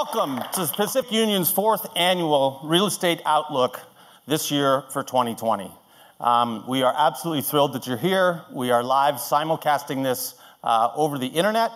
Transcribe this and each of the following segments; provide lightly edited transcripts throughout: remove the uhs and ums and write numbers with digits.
Welcome to Pacific Union's 4th annual Real Estate Outlook this year for 2020. We are absolutely thrilled that you're here. We are live simulcasting this over the internet,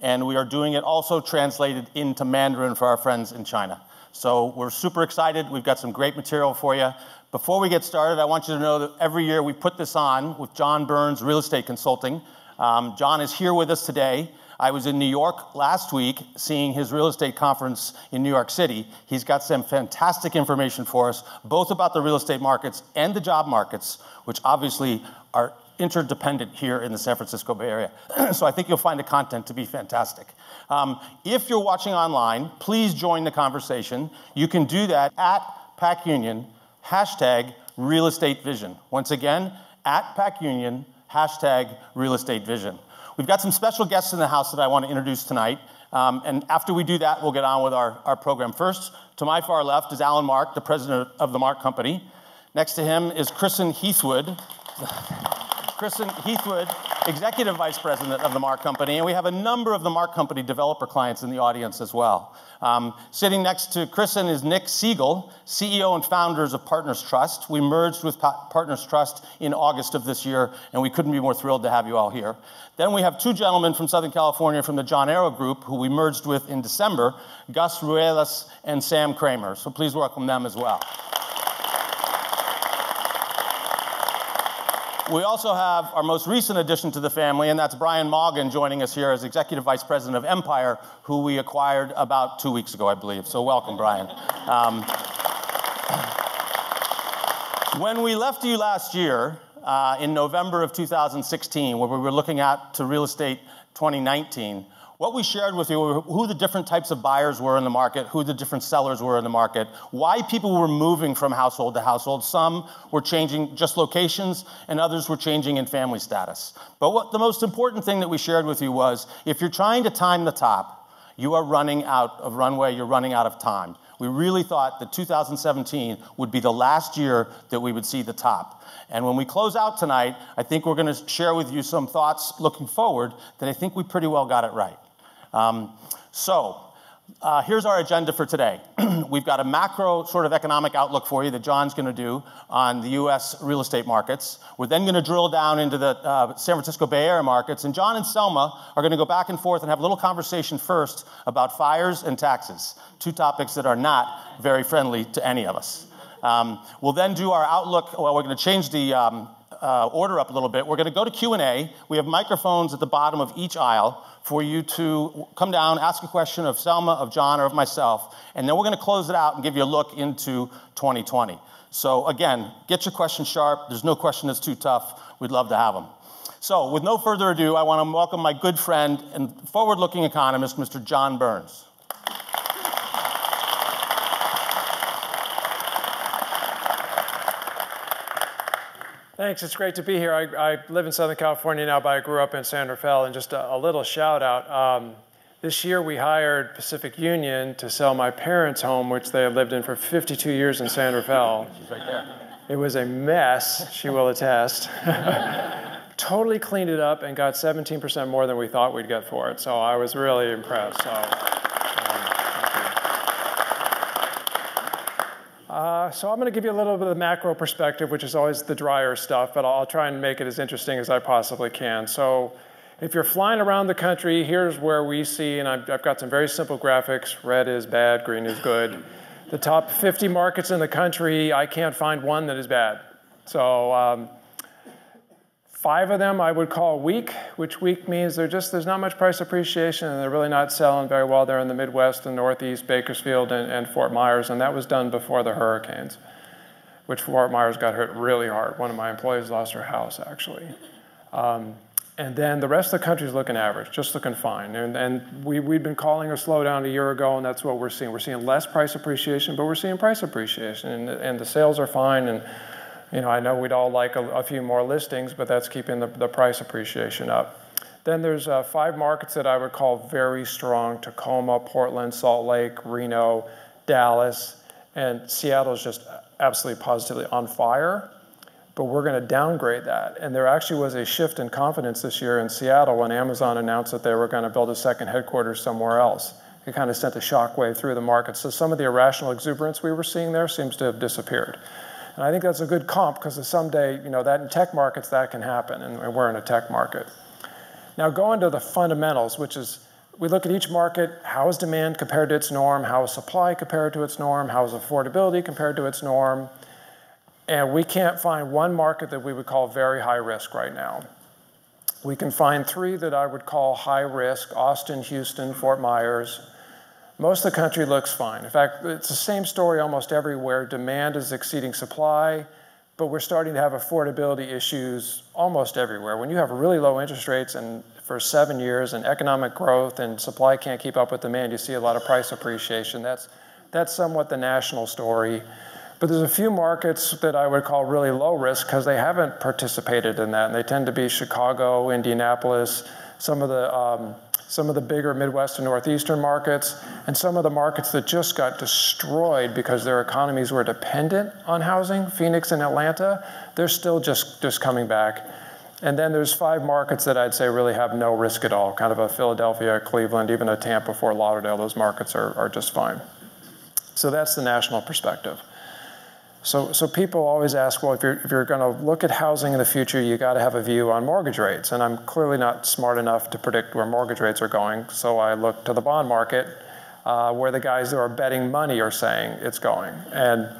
and we are doing it also translated into Mandarin for our friends in China. So we're super excited. We've got some great material for you. Before we get started, I want you to know that every year we put this on with John Burns Real Estate Consulting. John is here with us today. I was in New York last week seeing his real estate conference in New York City. He's got some fantastic information for us, both about the real estate markets and the job markets, which obviously are interdependent here in the San Francisco Bay Area. So I think you'll find the content to be fantastic. If you're watching online, please join the conversation. You can do that at PacUnion, #RealEstateVision. Once again, at PacUnion, #RealEstateVision. We've got some special guests in the house that I want to introduce tonight. And after we do that, we'll get on with our program. First, to my far left is Alan Mark, the president of the Mark Company. Next to him is Kristen Heathwood. Kristen Heathwood, executive vice president of the Mark Company. And we have a number of the Mark Company developer clients in the audience as well. Sitting next to Kristen is Nick Siegel, CEO and founders of Partners Trust. We merged with Partners Trust in August of this year, and we couldn't be more thrilled to have you all here. Then we have two gentlemen from Southern California from the John Arrow Group, who we merged with in December, Gus Ruelas and Sam Kramer. So please welcome them as well. We also have our most recent addition to the family, and that's Brian Morgan joining us here as Executive Vice President of Empire, who we acquired about 2 weeks ago, I believe. So welcome, Brian. When we left you last year, in November of 2016, where we were looking at to Real Estate 2019, what we shared with you were who the different types of buyers were in the market, who the different sellers were in the market, why people were moving from household to household. Some were changing just locations, and others were changing in family status. But what the most important thing that we shared with you was, if you're trying to time the top, you are running out of runway, you're running out of time. We really thought that 2017 would be the last year that we would see the top. And when we close out tonight, I think we're going to share with you some thoughts looking forward that I think we pretty well got it right. Here's our agenda for today. We've got a macro sort of economic outlook for you that John's going to do on the U.S. real estate markets. We're then going to drill down into the San Francisco Bay Area markets, and John and Selma are going to go back and forth and have a little conversation first about fires and taxes, two topics that are not very friendly to any of us. We'll then do our outlook. Well, we're going to change the order up a little bit. We're going to go to Q&A. We have microphones at the bottom of each aisle for you to come down, ask a question of Selma, of John, or of myself, and then we're going to close it out and give you a look into 2020. So again, get your questions sharp. There's no question that's too tough. We'd love to have them. So with no further ado, I want to welcome my good friend and forward-looking economist, Mr. John Burns. Thanks. It's great to be here. I live in Southern California now, but I grew up in San Rafael. And just a little shout out. This year we hired Pacific Union to sell my parents' home, which they had lived in for 52 years in San Rafael. She's right there. It was a mess, she will attest. Totally cleaned it up and got 17% more than we thought we'd get for it. So I was really impressed. So I'm going to give you a little bit of the macro perspective, which is always the drier stuff, but I'll try and make it as interesting as I possibly can. So if you're flying around the country, here's where we see, and I've got some very simple graphics. Red is bad, green is good. The top 50 markets in the country, I can't find one that is bad. So 5 of them I would call weak, which weak means there's not much price appreciation, and they're really not selling very well. They're in the Midwest and Northeast, Bakersfield and Fort Myers, and that was done before the hurricanes, which Fort Myers got hit really hard. One of my employees lost her house, actually. And then the rest of the country is looking average, just looking fine. And we'd been calling a slowdown a year ago, and that's what we're seeing. We're seeing less price appreciation, but we're seeing price appreciation, and the sales are fine. And I know we'd all like a few more listings, but that's keeping the price appreciation up. Then there's 5 markets that I would call very strong: Tacoma, Portland, Salt Lake, Reno, Dallas, and Seattle is just absolutely positively on fire. But we're going to downgrade that. And there actually was a shift in confidence this year in Seattle when Amazon announced that they were going to build a second headquarters somewhere else. it kind of sent a shockwave through the market. So some of the irrational exuberance we were seeing there seems to have disappeared. And I think that's a good comp because someday, that in tech markets, that can happen, and we're in a tech market. Now going to the fundamentals, which is, we look at each market, how is demand compared to its norm, how is supply compared to its norm, how is affordability compared to its norm, and we can't find one market that we would call very high risk right now. We can find 3 that I would call high risk: Austin, Houston, Fort Myers. Most of the country looks fine. In fact, it's the same story almost everywhere. Demand is exceeding supply, but we're starting to have affordability issues almost everywhere. When you have really low interest rates and for 7 years and economic growth and supply can't keep up with demand, you see a lot of price appreciation. That's somewhat the national story. But there's a few markets that I would call really low risk because they haven't participated in that, and they tend to be Chicago, Indianapolis, some of the bigger Midwest and Northeastern markets, and some of the markets that just got destroyed because their economies were dependent on housing, Phoenix and Atlanta. They're still just coming back. And then there's 5 markets that I'd say really have no risk at all, kind of a Philadelphia, Cleveland, even a Tampa, Fort Lauderdale. Those markets are just fine. So that's the national perspective. So people always ask, well, if you're going to look at housing in the future, you got to have a view on mortgage rates. And I'm clearly not smart enough to predict where mortgage rates are going. So I look to the bond market, where the guys who are betting money are saying it's going. And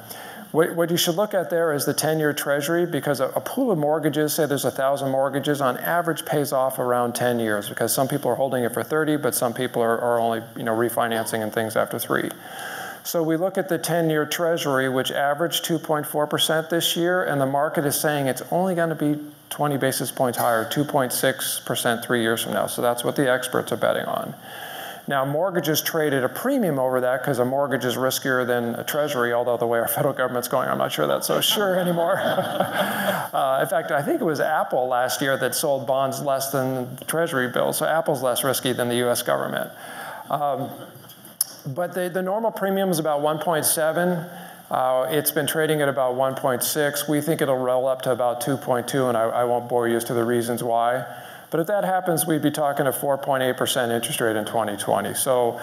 what you should look at there is the 10-year Treasury, because a pool of mortgages, say there's 1,000 mortgages, on average pays off around 10 years, because some people are holding it for 30, but some people are only refinancing and things after 3. So we look at the 10-year Treasury, which averaged 2.4% this year, and the market is saying it's only going to be 20 basis points higher, 2.6% 3 years from now. So that's what the experts are betting on. Now, mortgages trade at a premium over that because a mortgage is riskier than a Treasury, although the way our federal government's going, I'm not sure that's so sure anymore. In fact, I think it was Apple last year that sold bonds less than Treasury bills. So Apple's less risky than the US government. But the normal premium is about 1.7. It's been trading at about 1.6. We think it'll roll up to about 2.2, and I won't bore you as to the reasons why. But if that happens, we'd be talking a 4.8% interest rate in 2020. So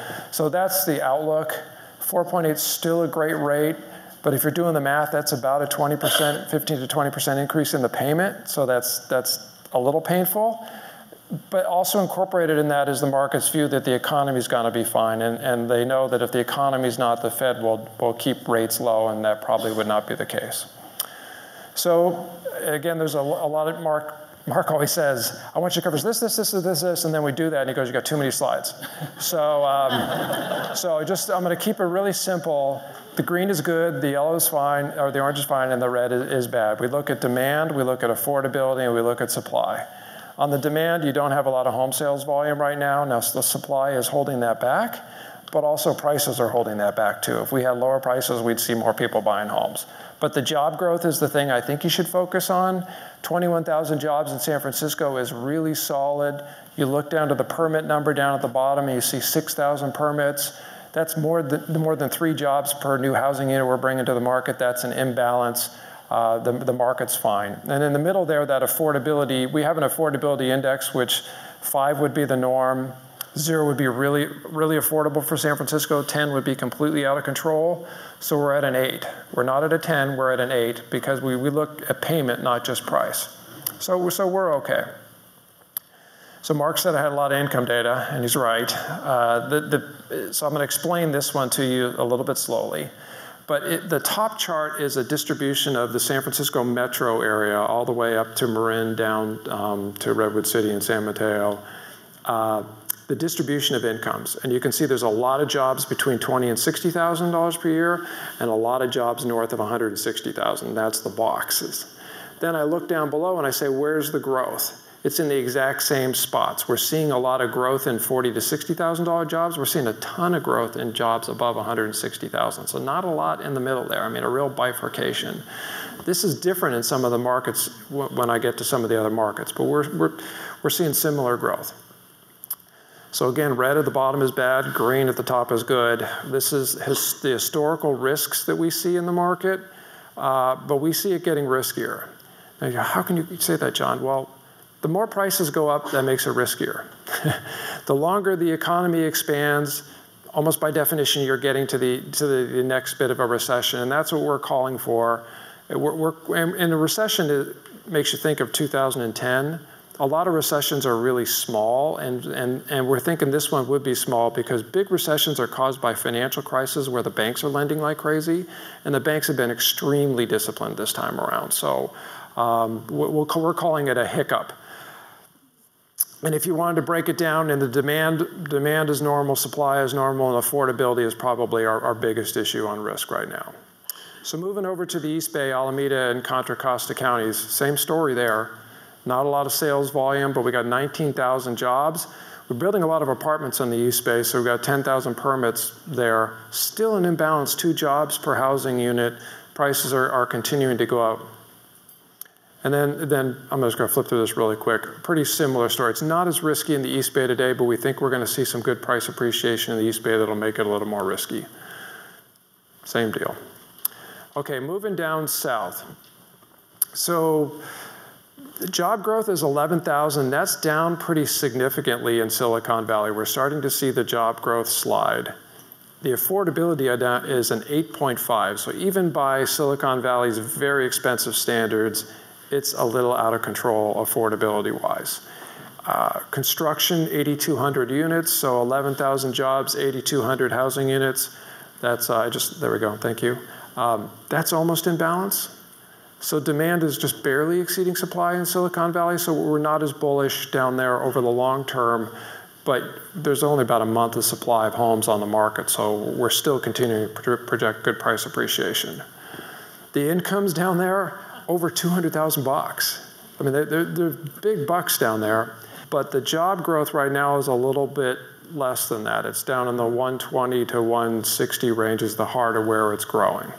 that's the outlook. 4.8 is still a great rate, but if you're doing the math, that's about a 20%, 15 to 20% increase in the payment. So that's a little painful. But also incorporated in that is the market's view that the economy is going to be fine, and they know that if the economy is not, the Fed will keep rates low, and that probably would not be the case. So again, there's a lot of Mark always says, I want you to cover this, and then we do that, and he goes, you got too many slides. So I'm going to keep it really simple. The green is good, the yellow is fine, or the orange is fine, and the red is bad. We look at demand, we look at affordability, and we look at supply. On the demand, you don't have a lot of home sales volume right now. Now, the supply is holding that back, but also prices are holding that back too. If we had lower prices, we'd see more people buying homes. But the job growth is the thing I think you should focus on. 21,000 jobs in San Francisco is really solid. You look down to the permit number down at the bottom, and you see 6,000 permits. That's more than 3 jobs per new housing unit we're bringing to the market. That's an imbalance. The market's fine. And in the middle there, that affordability, we have an affordability index, which 5 would be the norm, 0 would be really, really affordable for San Francisco, 10 would be completely out of control. So we're at an 8. We're not at a 10, we're at an 8, because we look at payment, not just price. So we're okay. So Mark said I had a lot of income data, and he's right. So I'm going to explain this one to you a little bit slowly. But the top chart is a distribution of the San Francisco metro area all the way up to Marin, down to Redwood City and San Mateo. The distribution of incomes. And you can see there's a lot of jobs between $20,000 and $60,000 per year, and a lot of jobs north of $160,000. That's the boxes. Then I look down below and I say, where's the growth? It's in the exact same spots. We're seeing a lot of growth in $40,000 to $60,000 jobs. We're seeing a ton of growth in jobs above $160,000. So not a lot in the middle there. I mean, a real bifurcation. This is different in some of the markets when I get to some of the other markets, but we're seeing similar growth. So again, red at the bottom is bad, green at the top is good. This is the historical risks that we see in the market, but we see it getting riskier. Now you go, how can you say that, John? Well, the more prices go up, that makes it riskier. The longer the economy expands, almost by definition, you're getting to the next bit of a recession, and that's what we're calling for. And a recession, it makes you think of 2010. A lot of recessions are really small, and we're thinking this one would be small because big recessions are caused by financial crises where the banks are lending like crazy, and the banks have been extremely disciplined this time around. So we're calling it a hiccup. And if you wanted to break it down, and the demand is normal, supply is normal, and affordability is probably our biggest issue on risk right now. So moving over to the East Bay, Alameda, and Contra Costa counties, same story there. Not a lot of sales volume, but we got 19,000 jobs. We're building a lot of apartments on the East Bay, so we've got 10,000 permits there. Still an imbalance, 2 jobs per housing unit. Prices are continuing to go up. And then I'm just going to flip through this really quick. Pretty similar story. It's not as risky in the East Bay today, but we think we're going to see some good price appreciation in the East Bay that'll make it a little more risky. Same deal. Okay, moving down south. So the job growth is 11,000. That's down pretty significantly in Silicon Valley. We're starting to see the job growth slide. The affordability is an 8.5. So even by Silicon Valley's very expensive standards, it's a little out of control affordability-wise. Construction, 8,200 units, so 11,000 jobs, 8,200 housing units. That's there we go, thank you. That's almost in balance. So demand is just barely exceeding supply in Silicon Valley, so we're not as bullish down there over the long term, but there's only about a month of supply of homes on the market, so we're still continuing to project good price appreciation. The incomes down there, over 200,000 bucks. I mean, they're big bucks down there, but the job growth right now is a little bit less than that. It's down in the 120 to 160 range is the heart of where it's growing.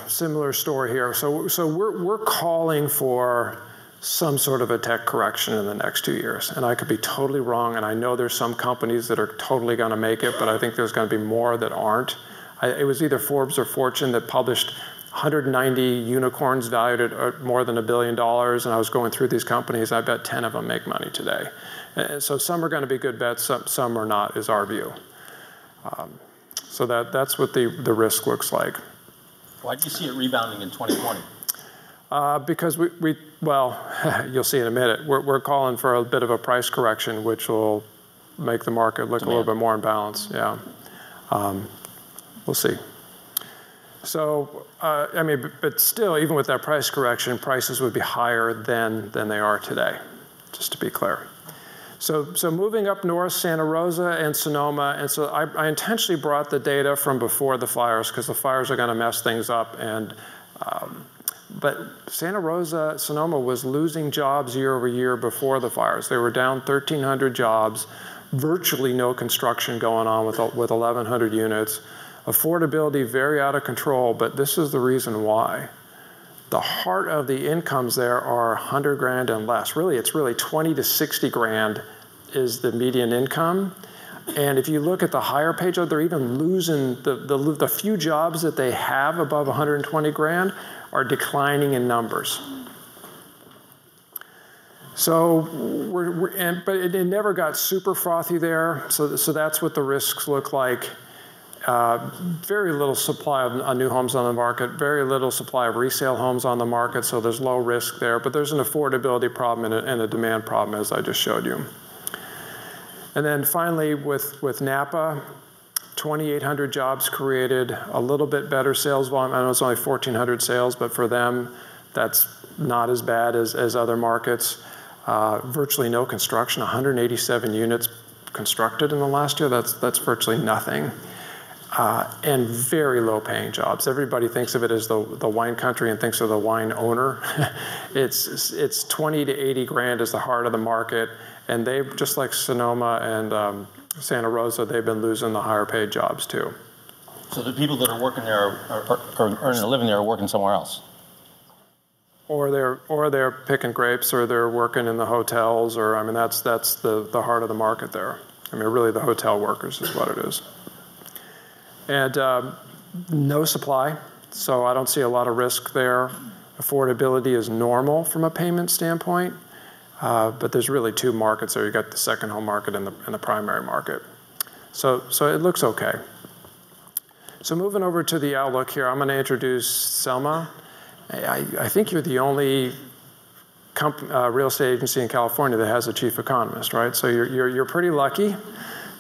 Similar story here. So we're calling for some sort of a tech correction in the next 2 years. And I could be totally wrong, and I know there's some companies that are totally going to make it, but I think there's going to be more that aren't. It was either Forbes or Fortune that published 190 unicorns valued at more than $1 billion, and I was going through these companies. I bet 10 of them make money today. So some are going to be good bets, some are not, is our view. So that's what the risk looks like. Why do you see it rebounding in 2020? Because well, you'll see in a minute, we're calling for a bit of a price correction, which will make the market look a little bit more in balance. Yeah. We'll see. So, I mean, but still, even with that price correction, prices would be higher than they are today, just to be clear. So moving up north, Santa Rosa and Sonoma, and so I intentionally brought the data from before the fires because the fires are going to mess things up. And but Santa Rosa, Sonoma was losing jobs year over year before the fires. They were down 1,300 jobs, virtually no construction going on with 1,100 units. Affordability very out of control, but this is the reason why. The heart of the incomes there are 100 grand and less. Really, it's really 20 to 60 grand is the median income. And if you look at the higher pay job, they're even losing the few jobs that they have above 120 grand are declining in numbers. So but it never got super frothy there. So that's what the risks look like. Very little supply of new homes on the market, very little supply of resale homes on the market, so there's low risk there, but there's an affordability problem and a demand problem, as I just showed you. And then finally, with Napa, 2,800 jobs created, a little bit better sales volume. I know it's only 1,400 sales, but for them, that's not as bad as other markets. Virtually no construction, 187 units constructed in the last year. That's virtually nothing. And very low paying jobs. Everybody thinks of it as the wine country and thinks of the wine owner. It's 20 to 80 grand is the heart of the market. And they, just like Sonoma and Santa Rosa, they've been losing the higher paid jobs too. So the people that are working there are earning a living there are working somewhere else? Or they're picking grapes, or they're working in the hotels, or I mean that's the heart of the market there. I mean really the hotel workers is what it is. And no supply, so I don't see a lot of risk there. Affordability is normal from a payment standpoint. But there's really two markets there. You got the second home market and the primary market. So it looks okay. So moving over to the outlook here, I'm going to introduce Selma. I think you're the only real estate agency in California that has a chief economist, right? So you're pretty lucky.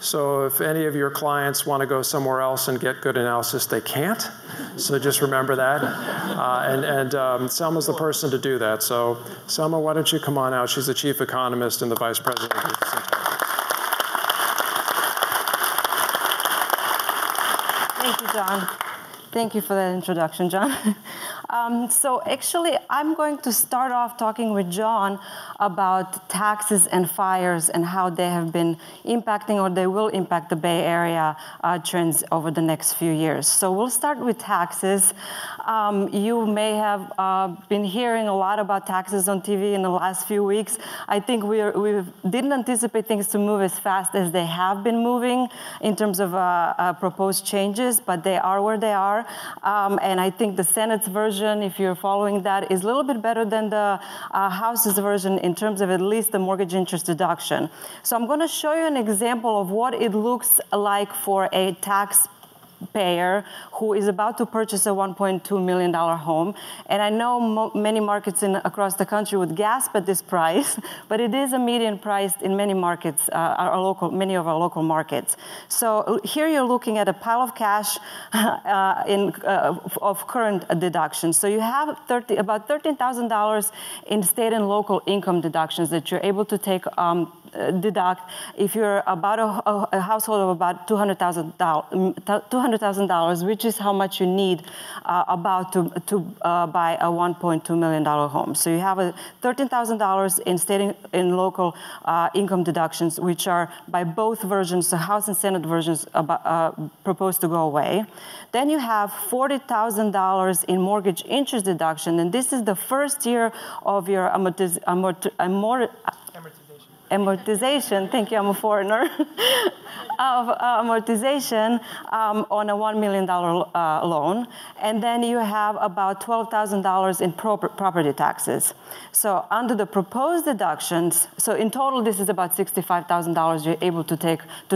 So if any of your clients want to go somewhere else and get good analysis, they can't. So just remember that. Selma's the person to do that. So Selma, why don't you come on out? She's the chief economist and the vice president of the Thank you, John. Thank you for that introduction, John. So actually, I'm going to start off talking with John about taxes and fires and how they have been impacting or they will impact the Bay Area trends over the next few years. So we'll start with taxes. You may have been hearing a lot about taxes on TV in the last few weeks. I think we didn't anticipate things to move as fast as they have been moving in terms of proposed changes, but they are where they are. And I think the Senate's version, if you're following that, is a little bit better than the House's version in terms of at least the mortgage interest deduction. So I'm going to show you an example of what it looks like for a taxpayer who is about to purchase a $1.2 million home. And I know many markets across the country would gasp at this price, but it is a median price in many markets, many of our local markets. So here you're looking at a pile of cash of current deductions. So you have about $13,000 in state and local income deductions that you're able to take deduct if you're about a household of about $200,000, which is how much you need about to buy a $1.2 million home. So you have a $13,000 in state and local income deductions, which are by both versions, the House and Senate versions, proposed to go away. Then you have $40,000 in mortgage interest deduction, and this is the first year of your amortization, thank you, I'm a foreigner, of amortization on a $1 million loan. And then you have about $12,000 in property taxes. So under the proposed deductions, so in total this is about $65,000 you're able to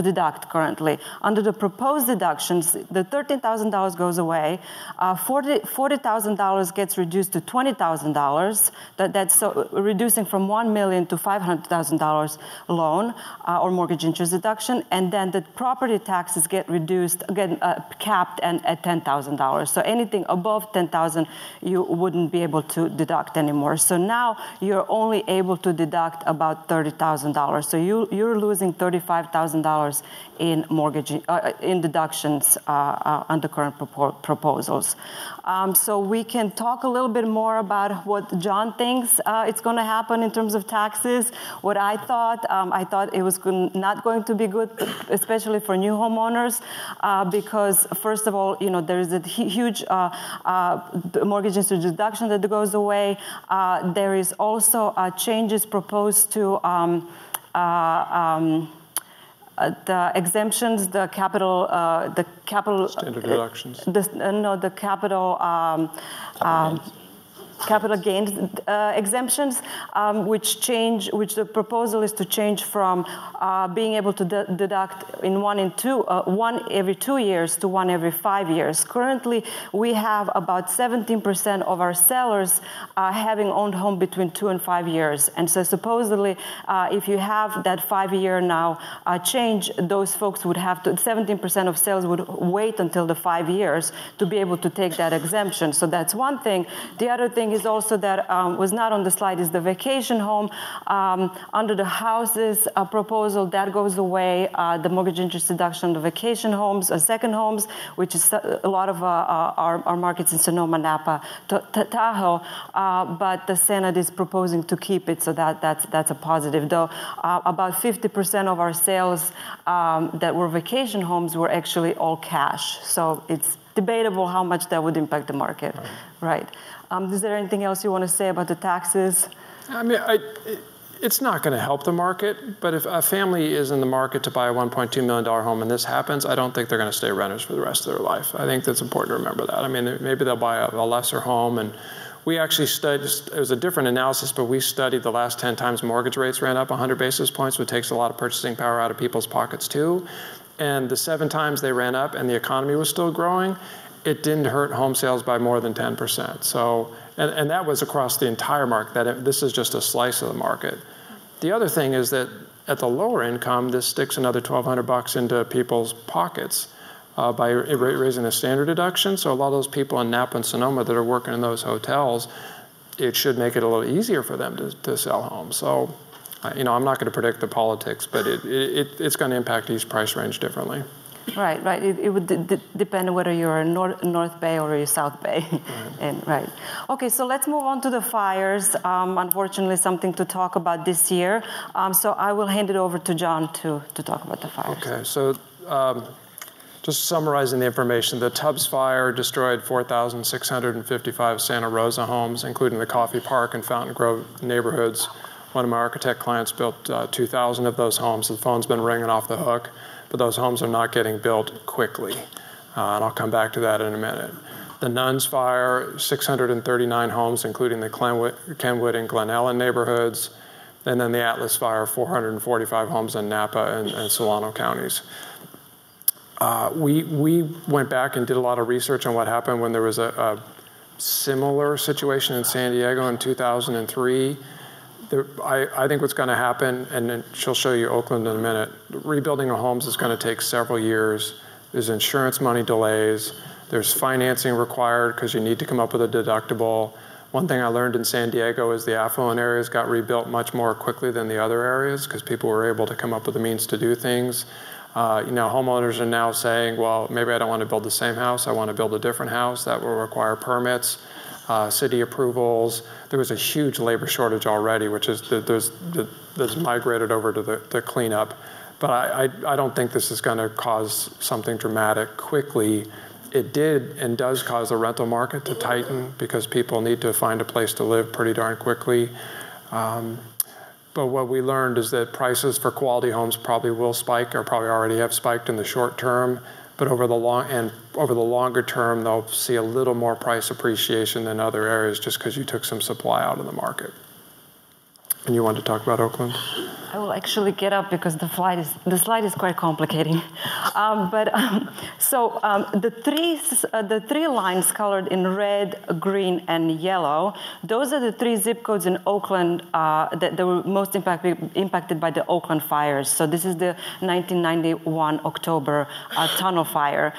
deduct currently. Under the proposed deductions, the $13,000 goes away, $40,000 gets reduced to $20,000. That's so reducing from $1 million to $500,000 loan or mortgage interest deduction, and then the property taxes get reduced, again, capped and at $10,000. So anything above $10,000, you wouldn't be able to deduct anymore. So now you're only able to deduct about $30,000. So you're losing $35,000 in mortgage in deductions under current proposals. So we can talk a little bit more about what John thinks it's going to happen in terms of taxes. What I thought it was not going to be good, especially for new homeowners, because first of all, there is a huge mortgage interest deduction that goes away. There is also changes proposed to the exemptions, the capital standard deductions. The capital gains exemptions, which the proposal is to change from being able to deduct in one every 2 years to one every 5 years. Currently, we have about 17% of our sellers having owned home between 2 and 5 years. And so supposedly, if you have that 5-year now change, those folks would have to, 17% of sales would wait until the 5 years to be able to take that exemption. So that's one thing. The other thing is also that was not on the slide is the vacation home. Under the House's proposal, that goes away. The mortgage interest deduction on the vacation homes, second homes, which is a lot of our markets in Sonoma, Napa, Tahoe. But the Senate is proposing to keep it, so that's a positive. Though about 50% of our sales that were vacation homes were actually all cash. So it's debatable how much that would impact the market, right? Is there anything else you want to say about the taxes? I mean, it's not going to help the market, but if a family is in the market to buy a $1.2 million home and this happens, I don't think they're going to stay renters for the rest of their life. I think that's important to remember that. I mean, maybe they'll buy a lesser home and we actually studied, it was a different analysis, but we studied the last 10 times mortgage rates ran up 100 basis points, which takes a lot of purchasing power out of people's pockets too. And the 7 times they ran up and the economy was still growing, it didn't hurt home sales by more than 10%. So, and that was across the entire market. This is just a slice of the market. The other thing is that at the lower income, this sticks another $1,200 into people's pockets by raising the standard deduction. So a lot of those people in Napa and Sonoma that are working in those hotels, it should make it a little easier for them to sell homes. So, I'm not going to predict the politics, but it's going to impact each price range differently. Right. It would depend whether you're in North Bay or you're South Bay. Right. Okay, so let's move on to the fires. Unfortunately, something to talk about this year. So I will hand it over to John to talk about the fires. Okay, so just summarizing the information, the Tubbs fire destroyed 4,655 Santa Rosa homes, including the Coffee Park and Fountain Grove neighborhoods. One of my architect clients built 2,000 of those homes. The phone's been ringing off the hook, but those homes are not getting built quickly. And I'll come back to that in a minute. The Nuns fire, 639 homes, including the Kenwood and Glen Ellen neighborhoods. And then the Atlas fire, 445 homes in Napa and Solano counties. We went back and did a lot of research on what happened when there was a similar situation in San Diego in 2003. I think what's going to happen, and then she'll show you Oakland in a minute, rebuilding of homes is going to take several years. There's insurance money delays. There's financing required because you need to come up with a deductible. One thing I learned in San Diego is the affluent areas got rebuilt much more quickly than the other areas because people were able to come up with the means to do things. Homeowners are now saying, well, maybe I don't want to build the same house. I want to build a different house. That will require permits, city approvals. There was a huge labor shortage already, which is that's migrated over to the cleanup. But I don't think this is going to cause something dramatic quickly. It did and does cause the rental market to tighten because people need to find a place to live pretty darn quickly. But what we learned is that prices for quality homes probably will spike, or probably already have spiked in the short term. But over the longer term, they'll see a little more price appreciation than other areas just because you took some supply out of the market. And you want to talk about Oakland? I will actually get up because the slide is quite complicating. The three lines colored in red, green, and yellow, those are the 3 zip codes in Oakland that were most impacted by the Oakland fires. So this is the 1991 October tunnel fire.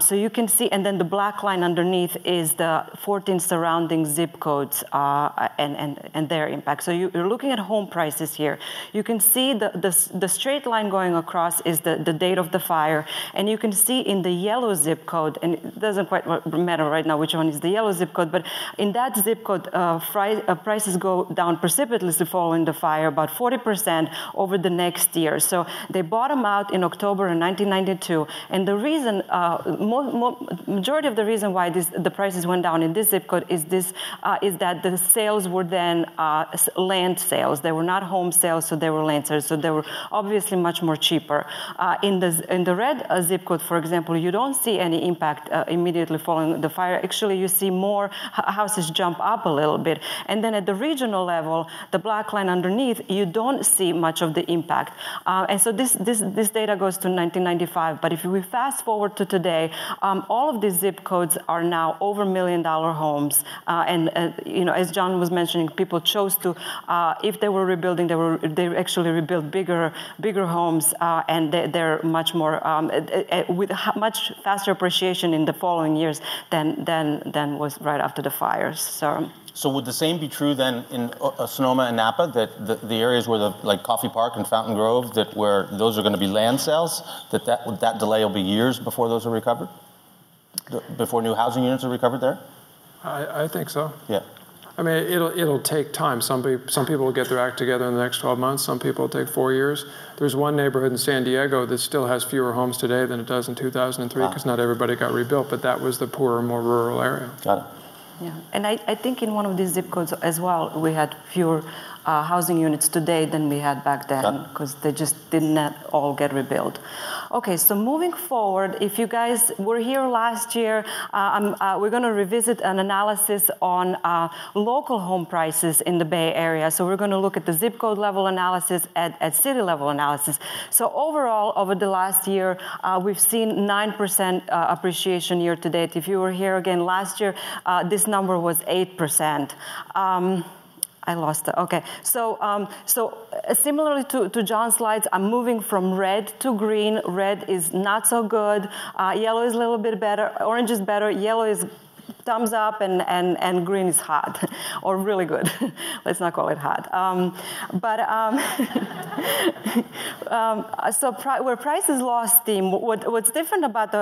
So you can see, and then the black line underneath is the 14 surrounding zip codes and their impact. So you're looking at home prices here. You can see the straight line going across is the date of the fire, and you can see in the yellow zip code, and it doesn't quite matter right now which one is the yellow zip code, but in that zip code, prices go down precipitously following the fire, about 40% over the next year. So they bottom out in October in 1992, and the reason, majority of the reason why the prices went down in this zip code is that the sales were then land sales. They were not home sales, so they were land sales. So they were obviously much more cheaper. In the red zip code, for example, you don't see any impact immediately following the fire. Actually, you see more houses jump up a little bit. And then at the regional level, the black line underneath, you don't see much of the impact. And so this data goes to 1995. But if we fast forward to today, all of these zip codes are now over $1 million homes. As John was mentioning, people chose to, if they were rebuilding, they actually rebuilt bigger homes, and they're much more with much faster appreciation in the following years than was right after the fires. So would the same be true then in Sonoma and Napa, that the areas where like Coffee Park and Fountain Grove, where those are going to be land sales, that delay will be years before those are recovered, before new housing units are recovered there? I think so. Yeah. I mean, it'll take time. Some people will get their act together in the next 12 months. Some people will take 4 years. There's one neighborhood in San Diego that still has fewer homes today than it does in 2003 because not everybody got rebuilt, but that was the poorer, more rural area. Got it. Yeah, and I think in one of these zip codes as well, we had fewer housing units today than we had back then, because they just did not all get rebuilt. Okay, so moving forward, if you guys were here last year, we're going to revisit an analysis on local home prices in the Bay Area. So we're going to look at the zip code level analysis, at city level analysis. So overall, over the last year, we've seen 9% appreciation year to date. If you were here again last year, this number was 8%. I lost it. Okay, so similarly to John's slides, I'm moving from red to green. Red is not so good. Yellow is a little bit better. Orange is better. Yellow is thumbs up, and green is hot, or really good. Let's not call it hot. Where prices lost steam, what's different about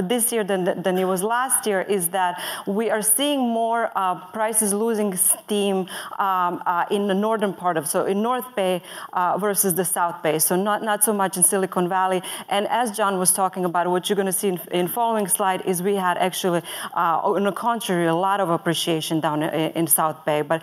this year than it was last year is that we are seeing more prices losing steam in the northern part in North Bay versus the South Bay. So not so much in Silicon Valley. And as John was talking about, what you're going to see in following slide is we had actually on the contrary, a lot of appreciation down in South Bay. But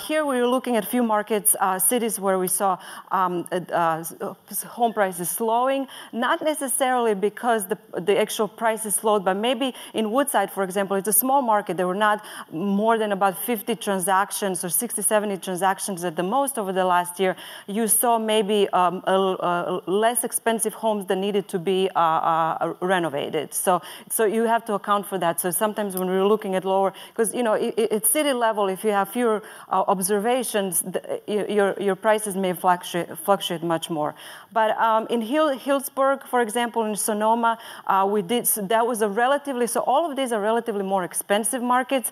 here we were looking at a few markets, cities where we saw home prices slowing, not necessarily because the actual prices slowed, but maybe in Woodside, for example, it's a small market. There were not more than about 50 transactions or 60, 70 transactions at the most over the last year. You saw maybe less expensive homes that needed to be renovated. So you have to account for that. So sometimes when we're looking at lower, because at city level, if you have fewer observations, your prices may fluctuate much more. But in Hillsburg, for example, in Sonoma, that was a relatively, so all of these are relatively more expensive markets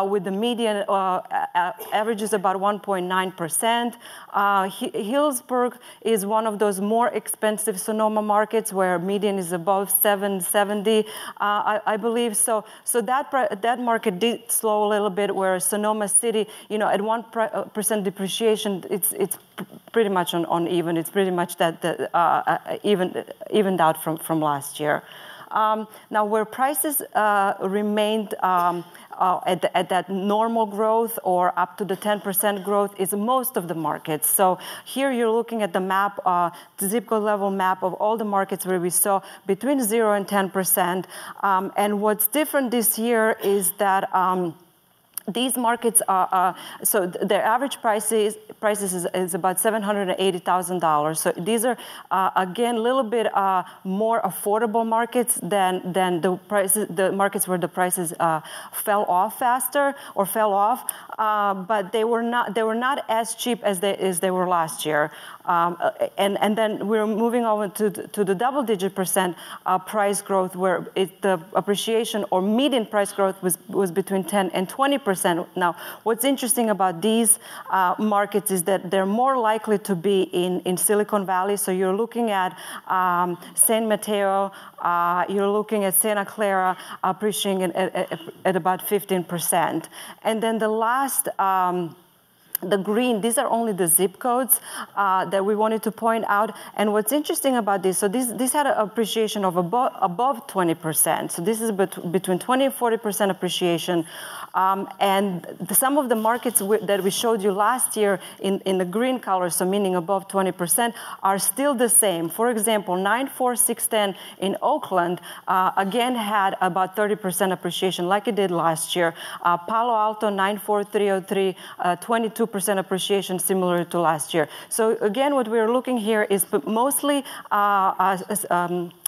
with the median averages about 1.9%. Hillsburg is one of those more expensive Sonoma markets where median is above 770, I believe. So that market did slow a little bit, whereas Sonoma City, at 1% depreciation, it's pretty much uneven. It's pretty much evened out from last year. Now, where prices remained at that normal growth or up to the 10% growth is most of the markets. So here you're looking at the map, the zip code level map of all the markets where we saw between 0 and 10%. And what's different this year is that these markets are, so their average prices is about $780,000. So these are, again, a little bit more affordable markets than the markets where the prices fell off faster or fell off. But they were not as cheap as they were last year. And then we're moving over to the double-digit percent price growth, where the appreciation or median price growth was between 10 and 20%. Now, what's interesting about these markets is that they're more likely to be in Silicon Valley. So you're looking at San Mateo, you're looking at Santa Clara appreciating at about 15%. And then the last, the green, these are only the zip codes that we wanted to point out. And what's interesting about this, so this had an appreciation of above 20%. So this is between 20 and 40% appreciation. And some of the markets that we showed you last year in the green color, so meaning above 20%, are still the same. For example, 94610 in Oakland, again, had about 30% appreciation like it did last year. Palo Alto, 94303, 22% appreciation similar to last year. So again, what we're looking here is mostly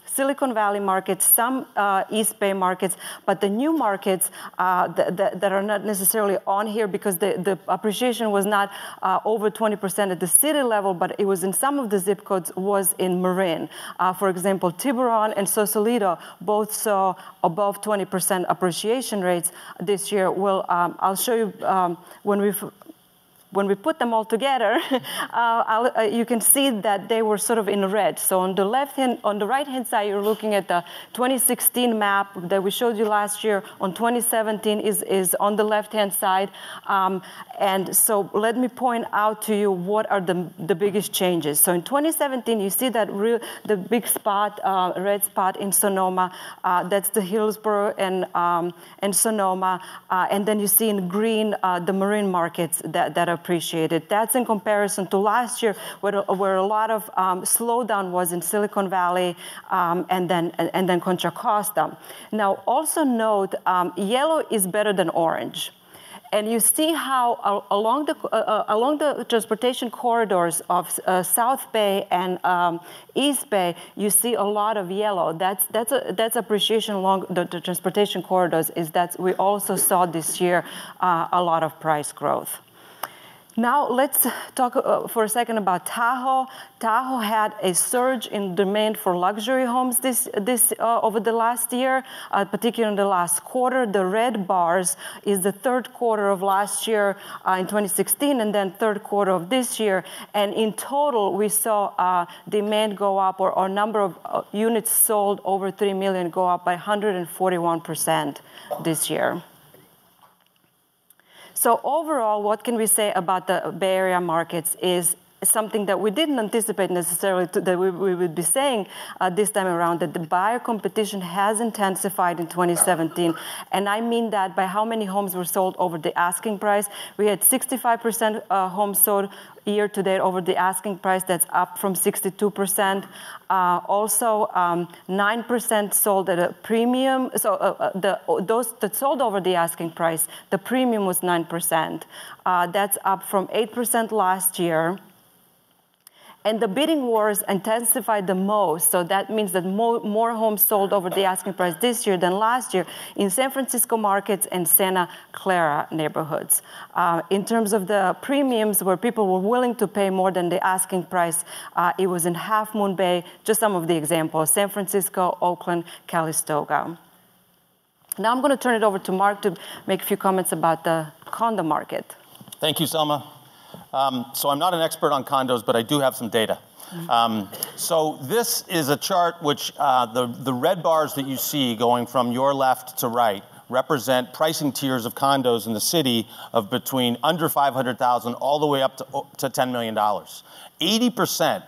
Silicon Valley markets, some East Bay markets, but the new markets that are not necessarily on here because the appreciation was not over 20% at the city level, but it was in some of the zip codes, was in Marin. For example, Tiburon and Sausalito both saw above 20% appreciation rates this year. Well, I'll show you when we put them all together, you can see that they were sort of in red. So on the right-hand side, you're looking at the 2016 map that we showed you last year. On 2017 is on the left-hand side. And so let me point out to you what are the biggest changes. So in 2017, you see that the big spot, red spot in Sonoma. That's the Hillsborough and Sonoma. And then you see in green the Marin markets that are appreciated. That's in comparison to last year, where a lot of slowdown was in Silicon Valley and then Contra Costa. Now, also note, yellow is better than orange. And you see how along the transportation corridors of South Bay and East Bay, you see a lot of yellow. That's appreciation along the transportation corridors. We also saw this year a lot of price growth. Now let's talk for a second about Tahoe. Tahoe had a surge in demand for luxury homes over the last year, particularly in the last quarter. The red bars is the third quarter of last year in 2016, and then third quarter of this year. And in total, we saw demand go up, or number of units sold over 3 million go up by 141% this year. So overall, what can we say about the Bay Area markets is something that we didn't anticipate necessarily that we would be saying this time around, that the buyer competition has intensified in 2017. And I mean that by how many homes were sold over the asking price. We had 65% homes sold year to date over the asking price. That's up from 62%. Also, 9% sold at a premium. So those that sold over the asking price, the premium was 9%. That's up from 8% last year. And the bidding wars intensified the most, so that means that more homes sold over the asking price this year than last year in San Francisco markets and Santa Clara neighborhoods. In terms of the premiums, where people were willing to pay more than the asking price, it was in Half Moon Bay, just some of the examples, San Francisco, Oakland, Calistoga. Now I'm going to turn it over to Mark to make a few comments about the condo market. Thank you, Selma. So I'm not an expert on condos, but I do have some data. So this is a chart which the red bars that you see going from your left to right represent pricing tiers of condos in the city of between under $500,000 all the way up to $10 million. 80%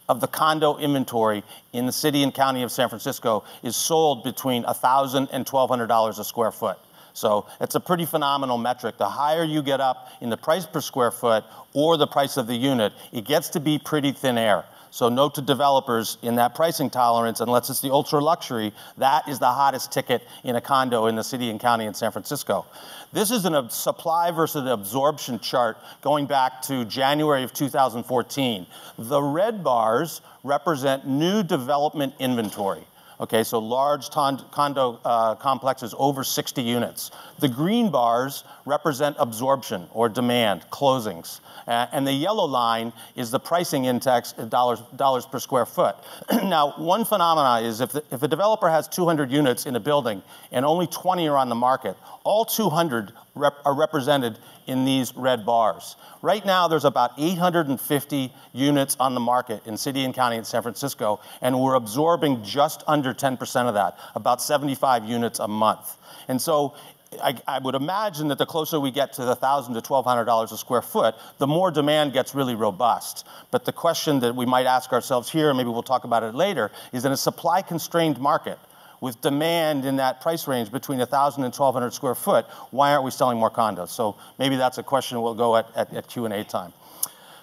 of the condo inventory in the city and county of San Francisco is sold between $1,000 and $1,200 a square foot. So it's a pretty phenomenal metric. The higher you get up in the price per square foot or the price of the unit, it gets to be pretty thin air. So note to developers in that pricing tolerance, unless it's the ultra luxury, that is the hottest ticket in a condo in the city and county in San Francisco. This is a supply versus absorption chart going back to January of 2014. The red bars represent new development inventory. Okay, so large condo complexes over 60 units. The green bars represent absorption or demand, closings. And the yellow line is the pricing index, dollars per square foot. Now, one phenomena is if a developer has 200 units in a building and only 20 are on the market, all 200 are represented in these red bars. Right now, there's about 850 units on the market in city and county in San Francisco, and we're absorbing just under 10% of that, about 75 units a month. And so I would imagine that the closer we get to the $1,000 to $1,200 a square foot, the more demand gets really robust. But the question that we might ask ourselves here, and maybe we'll talk about it later, is in a supply-constrained market, with demand in that price range between 1,000 and 1,200 square foot, why aren't we selling more condos? So maybe that's a question we'll go at Q&A time.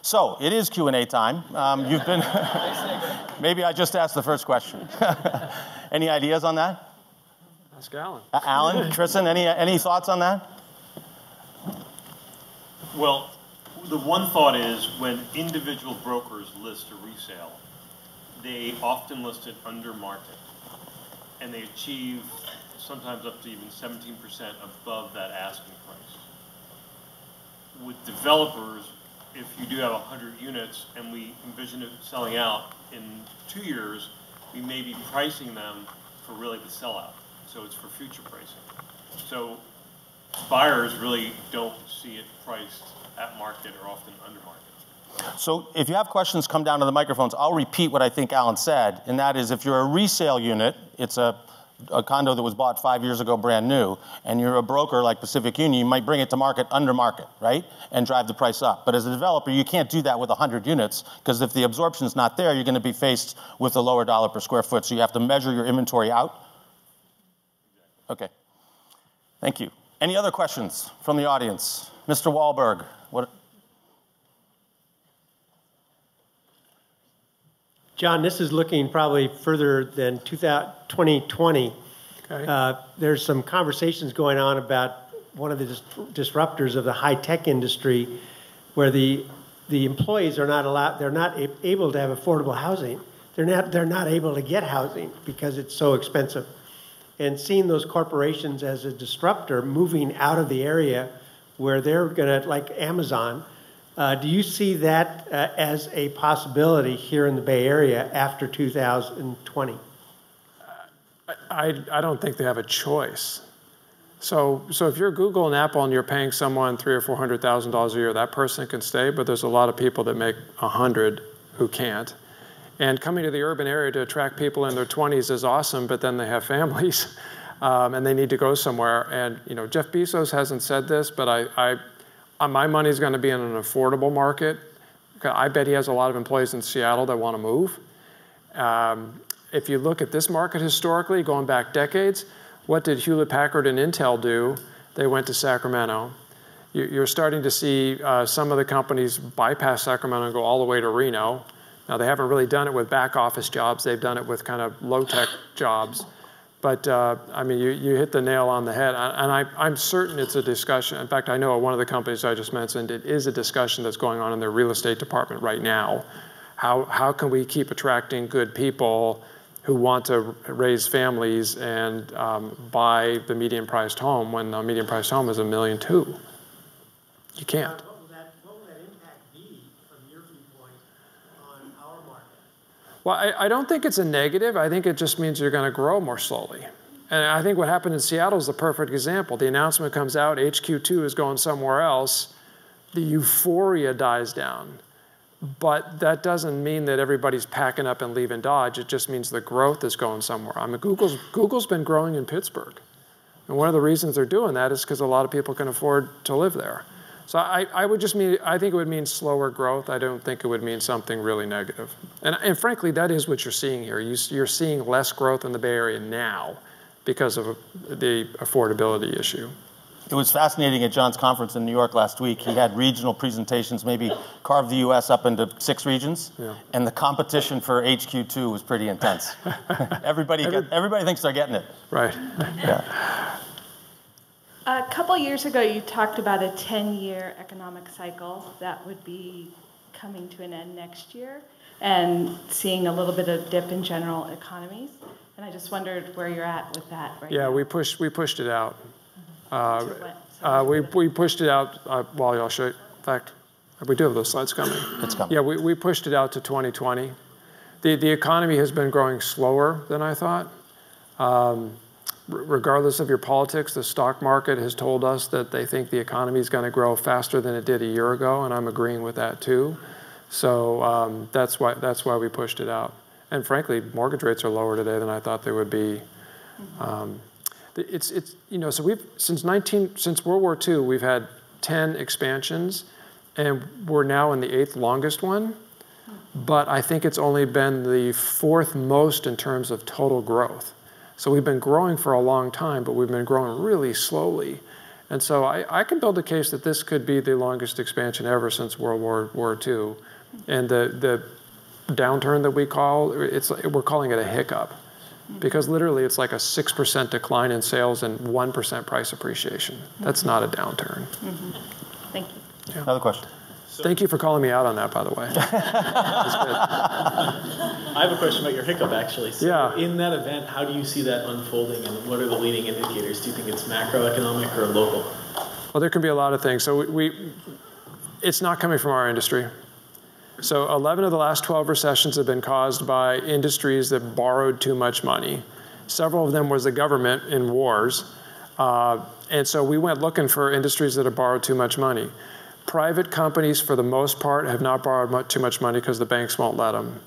So it is Q&A time. You've been, maybe I just asked the first question. Any ideas on that? Ask Alan. Alan, Tristan, any thoughts on that? Well, the one thought is when individual brokers list a resale, they often list it under market. And they achieve sometimes up to even 17% above that asking price. With developers, if you do have 100 units and we envision it selling out in 2 years, we may be pricing them for really the sellout. So it's for future pricing. So buyers really don't see it priced at market or often under market. So if you have questions, come down to the microphones. I'll repeat what I think Alan said, and that is if you're a resale unit, it's a condo that was bought 5 years ago brand new, and you're a broker like Pacific Union, you might bring it to market under market, right, and drive the price up. But as a developer, you can't do that with 100 units, because if the absorption's not there, you're going to be faced with a lower dollar per square foot, so you have to measure your inventory out. Okay. Thank you. Any other questions from the audience? Mr. Wahlberg, what? John, this is looking probably further than 2020. Okay. There's some conversations going on about one of the disruptors of the high-tech industry, where the employees are not allowed, they're not able to have affordable housing. They're not able to get housing because it's so expensive. And seeing those corporations as a disruptor moving out of the area where they're going to, like Amazon, do you see that as a possibility here in the Bay Area after 2020? I don't think they have a choice. So if you're Google and Apple and you're paying someone $300,000 or $400,000 a year, that person can stay, but there's a lot of people that make 100 who can't. And coming to the urban area to attract people in their 20s is awesome, but then they have families and they need to go somewhere. And Jeff Bezos hasn't said this, but my money's going to be in an affordable market. I bet he has a lot of employees in Seattle that want to move. If you look at this market historically, going back decades, what did Hewlett-Packard and Intel do? They went to Sacramento. You're starting to see some of the companies bypass Sacramento and go all the way to Reno. Now, they haven't really done it with back office jobs. They've done it with kind of low-tech jobs. But, I mean, you hit the nail on the head. And I'm certain it's a discussion. In fact, I know one of the companies I just mentioned, it is a discussion that's going on in their real estate department right now. How can we keep attracting good people who want to raise families and buy the median-priced home when the median-priced home is $1.2 million? You can't. Well, I don't think it's a negative. I think it just means you're going to grow more slowly. And I think what happened in Seattle is the perfect example. The announcement comes out, HQ2 is going somewhere else. The euphoria dies down. But that doesn't mean that everybody's packing up and leaving Dodge. It just means the growth is going somewhere. I mean, Google's been growing in Pittsburgh. And one of the reasons they're doing that is because a lot of people can afford to live there. So I think it would mean slower growth. I don't think it would mean something really negative. And frankly, that is what you're seeing here. You're seeing less growth in the Bay Area now because of the affordability issue. It was fascinating at John's conference in New York last week. He had regional presentations, maybe carved the U.S. up into 6 regions, and the competition for HQ2 was pretty intense. Everybody thinks they're getting it. Right. Yeah. A couple years ago, you talked about a 10-year economic cycle that would be coming to an end next year and seeing a little bit of dip in general economies. And I just wondered where you're at with that right now. Yeah, we pushed it out. Mm-hmm. We pushed it out. Well, I'll show you. In fact, we do have those slides coming. It's coming. Yeah, we pushed it out to 2020. The economy has been growing slower than I thought. Regardless of your politics, the stock market has told us that they think the economy is going to grow faster than it did a year ago, and I'm agreeing with that too. So that's why we pushed it out. And frankly, mortgage rates are lower today than I thought they would be. So we've since World War II, we've had 10 expansions, and we're now in the 8th longest one. But I think it's only been the 4th most in terms of total growth. So we've been growing for a long time, but we've been growing really slowly. And so I can build a case that this could be the longest expansion ever since World War II. And the downturn that we call, we're calling it a hiccup. Because literally it's like a 6% decline in sales and 1% price appreciation. That's not a downturn. Mm-hmm. Thank you. Yeah. Another question. Thank you for calling me out on that, by the way. That's good. I have a question about your hiccup, actually. So yeah. In that event, how do you see that unfolding, and what are the leading indicators? Do you think it's macroeconomic or local? Well, there can be a lot of things. So it's not coming from our industry. So 11 of the last 12 recessions have been caused by industries that borrowed too much money. Several of them was the government in wars. And so we went looking for industries that have borrowed too much money. Private companies, for the most part, have not borrowed too much money because the banks won't let them.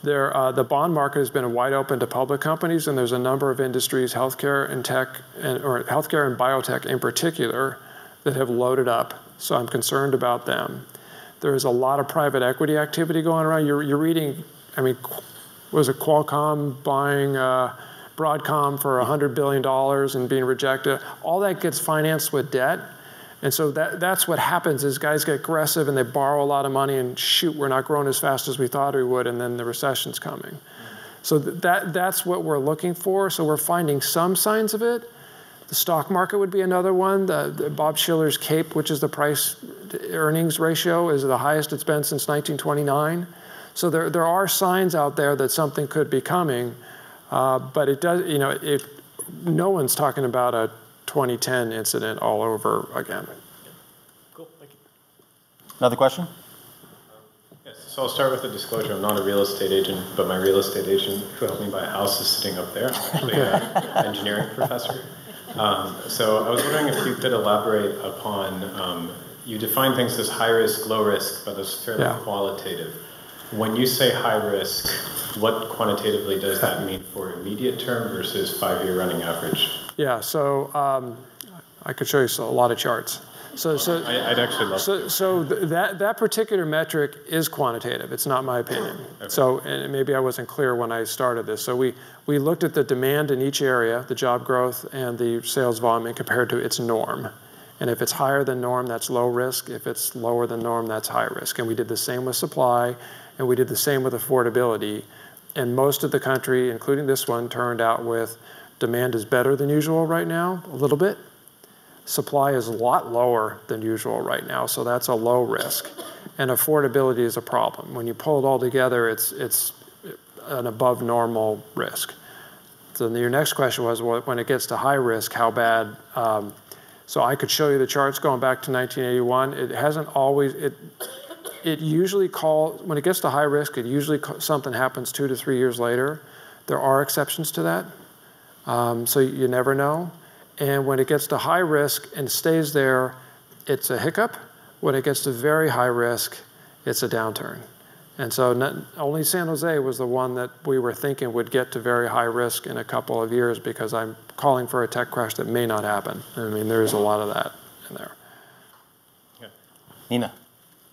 The bond market has been wide open to public companies, and there's a number of industries, healthcare and tech, or healthcare and biotech in particular, that have loaded up. So I'm concerned about them. There's a lot of private equity activity going around. You're reading, I mean, was it Qualcomm buying Broadcom for $100 billion and being rejected? All that gets financed with debt. And so that's what happens is guys get aggressive and they borrow a lot of money and shoot, we're not growing as fast as we thought we would, and then the recession's coming. So that's what we're looking for. So we're finding some signs of it. The stock market would be another one. The Bob Shiller's CAPE, which is the price earnings ratio, is the highest it's been since 1929. So there are signs out there that something could be coming, but it does, no one's talking about a 2010 incident all over again. Cool, thank you. Another question? Yes, so I'll start with a disclosure. I'm not a real estate agent, but my real estate agent who helped me buy a house is sitting up there. I'm actually an engineering professor. So I was wondering if you could elaborate upon, you define things as high risk, low risk, but as fairly qualitative. When you say high risk, what quantitatively does that mean for immediate term versus 5-year running average? Yeah, so I could show you a lot of charts. I'd actually love to. So that particular metric is quantitative. It's not my opinion. Okay. So and maybe I wasn't clear when I started this. So we looked at the demand in each area, the job growth and the sales volume, and compared to its norm. And if it's higher than norm, that's low risk. If it's lower than norm, that's high risk. And we did the same with supply, and we did the same with affordability. And most of the country, including this one, turned out with demand is better than usual right now, a little bit. Supply is a lot lower than usual right now, so that's a low risk. And affordability is a problem. When you pull it all together, it's an above normal risk. So your next question was, well, when it gets to high risk, how bad? So I could show you the charts going back to 1981. It hasn't always, it usually when it gets to high risk, it usually something happens 2 to 3 years later. There are exceptions to that, so you never know. And when it gets to high risk and stays there, it's a hiccup. When it gets to very high risk, it's a downturn. And so only San Jose was the one that we were thinking would get to very high risk in a couple of years, because I'm calling for a tech crash that may not happen. I mean, there is a lot of that in there. Yeah. Nina.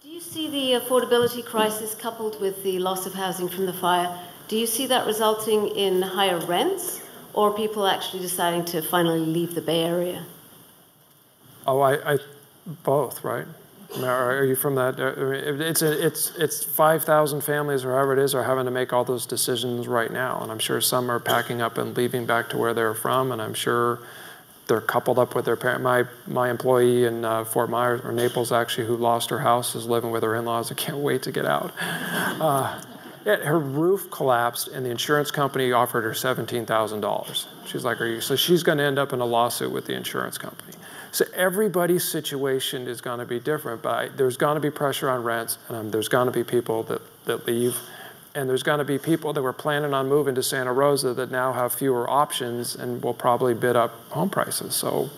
Do you see the affordability crisis coupled with the loss of housing from the fire? Do you see that resulting in higher rents, or people actually deciding to finally leave the Bay Area? Oh, I both, right? Are you from that? It's 5,000 families or however it is are having to make all those decisions right now, and I'm sure some are packing up and leaving back to where they're from, and I'm sure they're coupled up with their parent. My employee in Fort Myers or Naples actually, who lost her house, is living with her in-laws. I can't wait to get out. Her roof collapsed, and the insurance company offered her $17,000. She's like, "Are you?" So she's going to end up in a lawsuit with the insurance company. So everybody's situation is going to be different, but there's going to be pressure on rents, and there's going to be people that leave, and there's going to be people that were planning on moving to Santa Rosa that now have fewer options and will probably bid up home prices. So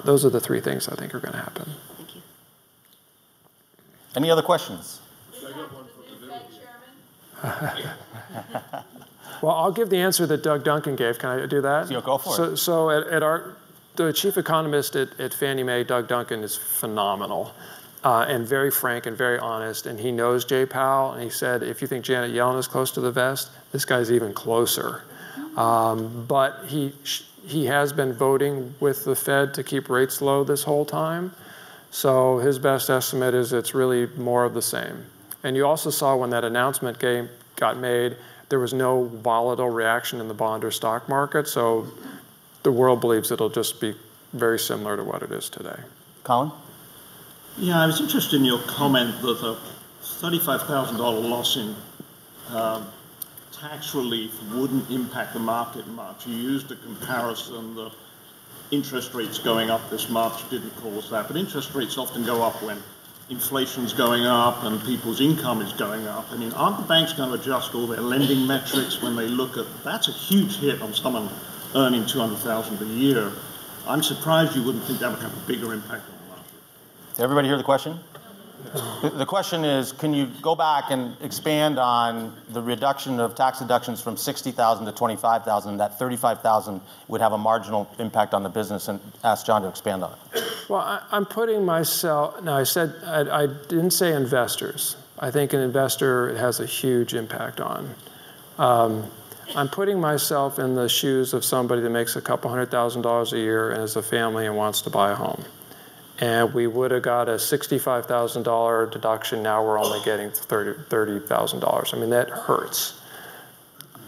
those are the three things I think are going to happen. Thank you. Any other questions? Well, I'll give the answer that Doug Duncan gave. Can I do that? Yeah, go for it. So the chief economist at Fannie Mae, Doug Duncan, is phenomenal and very frank and very honest. And he knows Jay Powell. And he said, if you think Janet Yellen is close to the vest, this guy's even closer. But he has been voting with the Fed to keep rates low this whole time. So his best estimate is it's really more of the same. And you also saw when that announcement got made, there was no volatile reaction in the bond or stock market. So the world believes it'll just be very similar to what it is today. Colin? Yeah, I was interested in your comment that a $35,000 loss in tax relief wouldn't impact the market much. You used a comparison that interest rates going up this much didn't cause that, but interest rates often go up when inflation's going up and people's income is going up. I mean, aren't the banks going to adjust all their lending metrics when they look at, that's a huge hit on someone earning $200,000 a year. I'm surprised you wouldn't think that would have a bigger impact on the market. Did everybody hear the question? The question is, can you go back and expand on the reduction of tax deductions from $60,000 to $25,000, that $35,000 would have a marginal impact on the business, and ask John to expand on it? Well, I'm putting myself, now I didn't say investors. I think an investor it has a huge impact on. I'm putting myself in the shoes of somebody that makes a couple $100,000 a year and has a family and wants to buy a home. and we would have got a $65,000 deduction. Now we're only getting $30,000. I mean, that hurts.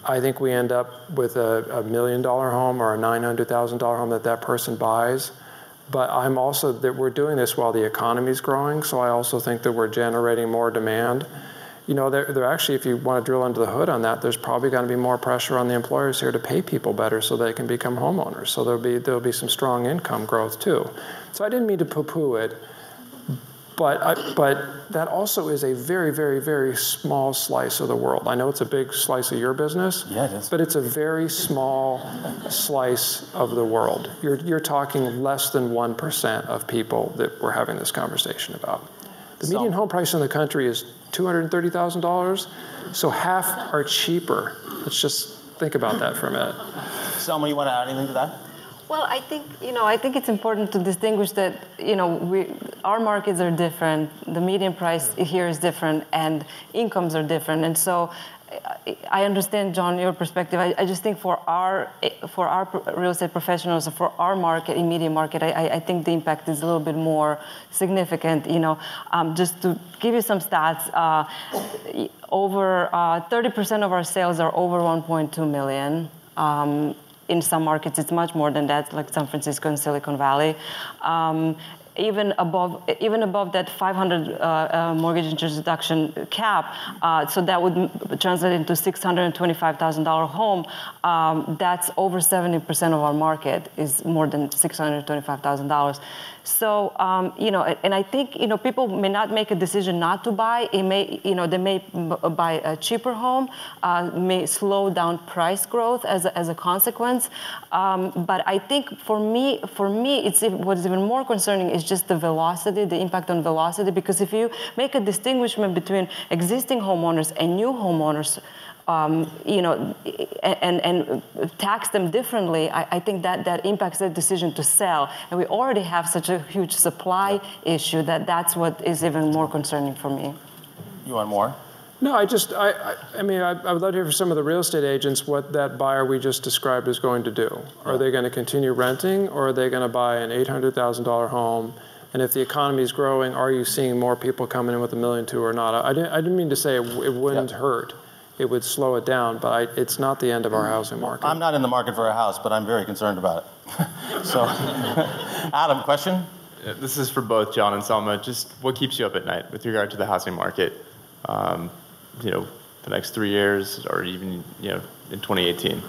I think we end up with a $1 million home or a $900,000 home that person buys. But I'm also, that we're doing this while the economy's growing, so I also think that we're generating more demand. You know, they're actually, if you want to drill under the hood on that, there's probably going to be more pressure on the employers here to pay people better so they can become homeowners. So there'll be some strong income growth too. So I didn't mean to poo-poo it, but that also is a very, very, very small slice of the world. I know it's a big slice of your business, yeah, it is. But it's a very small slice of the world. You're talking less than 1% of people that we're having this conversation about. The median home price in the country is $230,000, so half are cheaper. Let's just think about that for a minute. Selma, you want to add anything to that? Well, I think it's important to distinguish that, our markets are different, the median price here is different, and incomes are different. And so I understand, John, your perspective. I just think for our real estate professionals, for our market, immediate market, I think the impact is a little bit more significant. Just to give you some stats, over 30% of our sales are over 1.2 million. In some markets, it's much more than that, like San Francisco and Silicon Valley. Even above that 500 mortgage interest deduction cap, so that would translate into $625,000 home. That's over 70% of our market is more than $625,000. So, and I think, people may not make a decision not to buy. They may buy a cheaper home, may slow down price growth as a consequence. But I think for me, what's even more concerning is just the velocity, the impact on velocity. Because if you make a distinguishment between existing homeowners and new homeowners, and tax them differently, I think that impacts their decision to sell. And we already have such a huge supply issue that's what is even more concerning for me. You want more? No, I mean, I would love to hear from some of the real estate agents what that buyer we just described is going to do. Are they going to continue renting, or are they going to buy an $800,000 home? And if the economy is growing, are you seeing more people coming in with $1.2 million or not? I didn't mean to say it wouldn't hurt. It would slow it down, but it's not the end of our housing market. I'm not in the market for a house, but I'm very concerned about it. So, Adam, question? This is for both John and Selma. Just what keeps you up at night with regard to the housing market? The next 3 years, or even in 2018.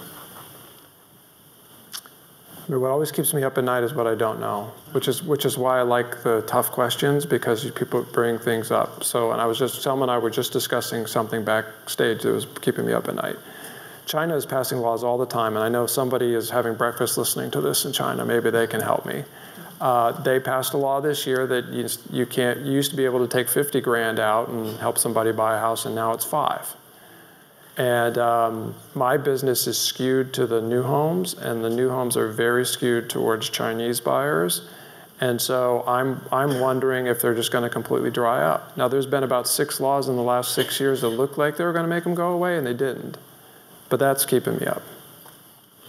I mean, what always keeps me up at night is what I don't know, which is why I like the tough questions, because people bring things up. So, and Selma and I were just discussing something backstage that was keeping me up at night. China is passing laws all the time, and I know somebody is having breakfast listening to this in China. Maybe they can help me. They passed a law this year that you used to be able to take 50 grand out and help somebody buy a house, and now it's 5. And my business is skewed to the new homes, and the new homes are very skewed towards Chinese buyers. And so I'm wondering if they're just going to completely dry up. Now, there's been about 6 laws in the last 6 years that looked like they were going to make them go away, and they didn't. But that's keeping me up.